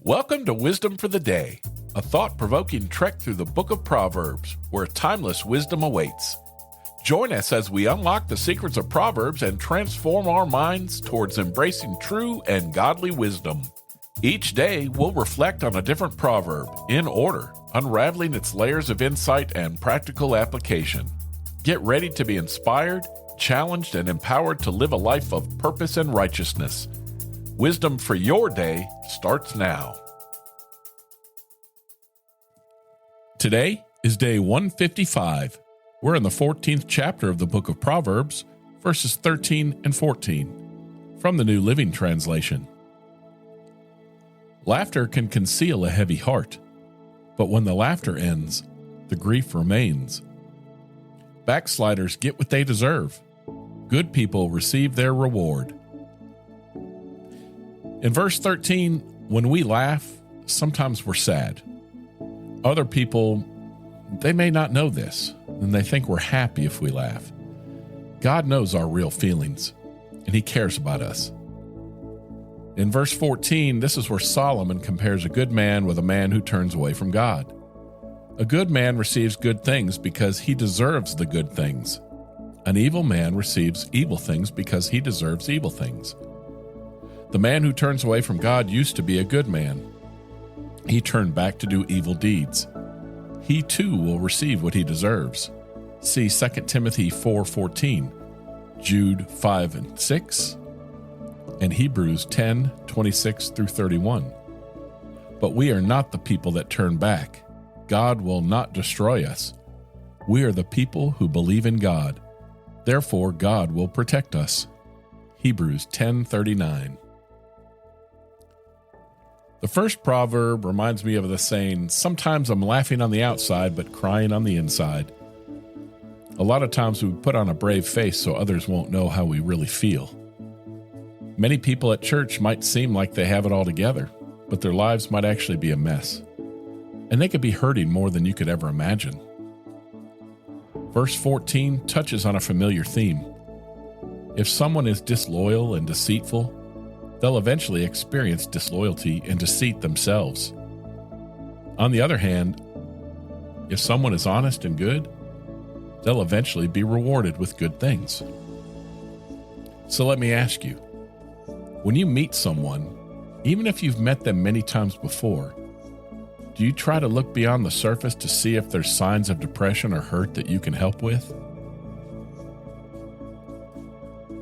Welcome to Wisdom for the Day, a thought-provoking trek through the book of Proverbs, where timeless wisdom awaits. Join us as we unlock the secrets of Proverbs and transform our minds towards embracing true and godly wisdom. Each day, we'll reflect on a different proverb, in order, unraveling its layers of insight and practical application. Get ready to be inspired, challenged, and empowered to live a life of purpose and righteousness. Wisdom for your day starts now. Today is day 155. We're in the 14th chapter of the book of Proverbs, verses 13 and 14, from the New Living Translation. Laughter can conceal a heavy heart, but when the laughter ends, the grief remains. Backsliders get what they deserve. Good people receive their reward. In verse 13, when we laugh, sometimes we're sad. Other people, they may not know this, and they think we're happy if we laugh. God knows our real feelings, and He cares about us. In verse 14, this is where Solomon compares a good man with a man who turns away from God. A good man receives good things because he deserves the good things. An evil man receives evil things because he deserves evil things. The man who turns away from God used to be a good man. He turned back to do evil deeds. He too will receive what he deserves. See 2 Timothy 4:14, Jude 5 and 6, and Hebrews 10:26 through 31. But we are not the people that turn back. God will not destroy us. We are the people who believe in God. Therefore, God will protect us. Hebrews 10:39. The first proverb reminds me of the saying, sometimes I'm laughing on the outside but crying on the inside. A lot of times we put on a brave face so others won't know how we really feel. Many people at church might seem like they have it all together, but their lives might actually be a mess. And they could be hurting more than you could ever imagine. Verse 14 touches on a familiar theme. If someone is disloyal and deceitful, they'll eventually experience disloyalty and deceit themselves. On the other hand, if someone is honest and good, they'll eventually be rewarded with good things. So let me ask you, when you meet someone, even if you've met them many times before, do you try to look beyond the surface to see if there's signs of depression or hurt that you can help with?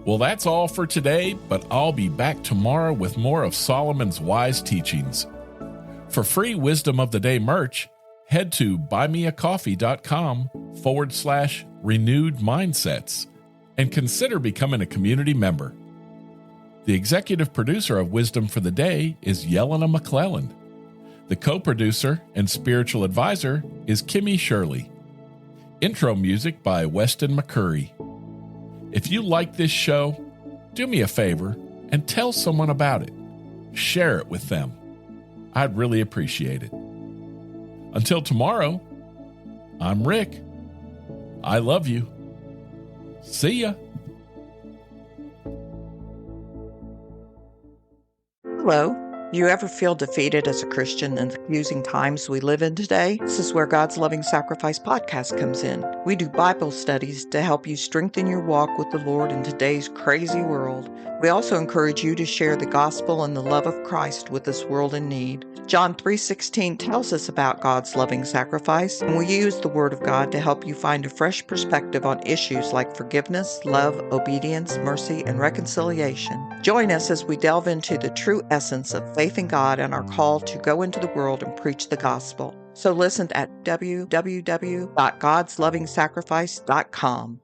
Well, that's all for today, but I'll be back tomorrow with more of Solomon's wise teachings. For free Wisdom of the Day merch, head to buymeacoffee.com/renewed mindsets and consider becoming a community member. The executive producer of Wisdom for the Day is Yelena McClellan. The co-producer and spiritual advisor is Kimmy Shirley. Intro music by Weston McCurry. If you like this show, do me a favor and tell someone about it. Share it with them. I'd really appreciate it. Until tomorrow, I'm Rick. I love you. See ya. Hello. Do you ever feel defeated as a Christian in the confusing times we live in today? This is where God's Loving Sacrifice podcast comes in. We do Bible studies to help you strengthen your walk with the Lord in today's crazy world. We also encourage you to share the gospel and the love of Christ with this world in need. John 3:16 tells us about God's loving sacrifice, and we use the Word of God to help you find a fresh perspective on issues like forgiveness, love, obedience, mercy, and reconciliation. Join us as we delve into the true essence of faith in God and our call to go into the world and preach the gospel. So listen at www.godslovingsacrifice.com.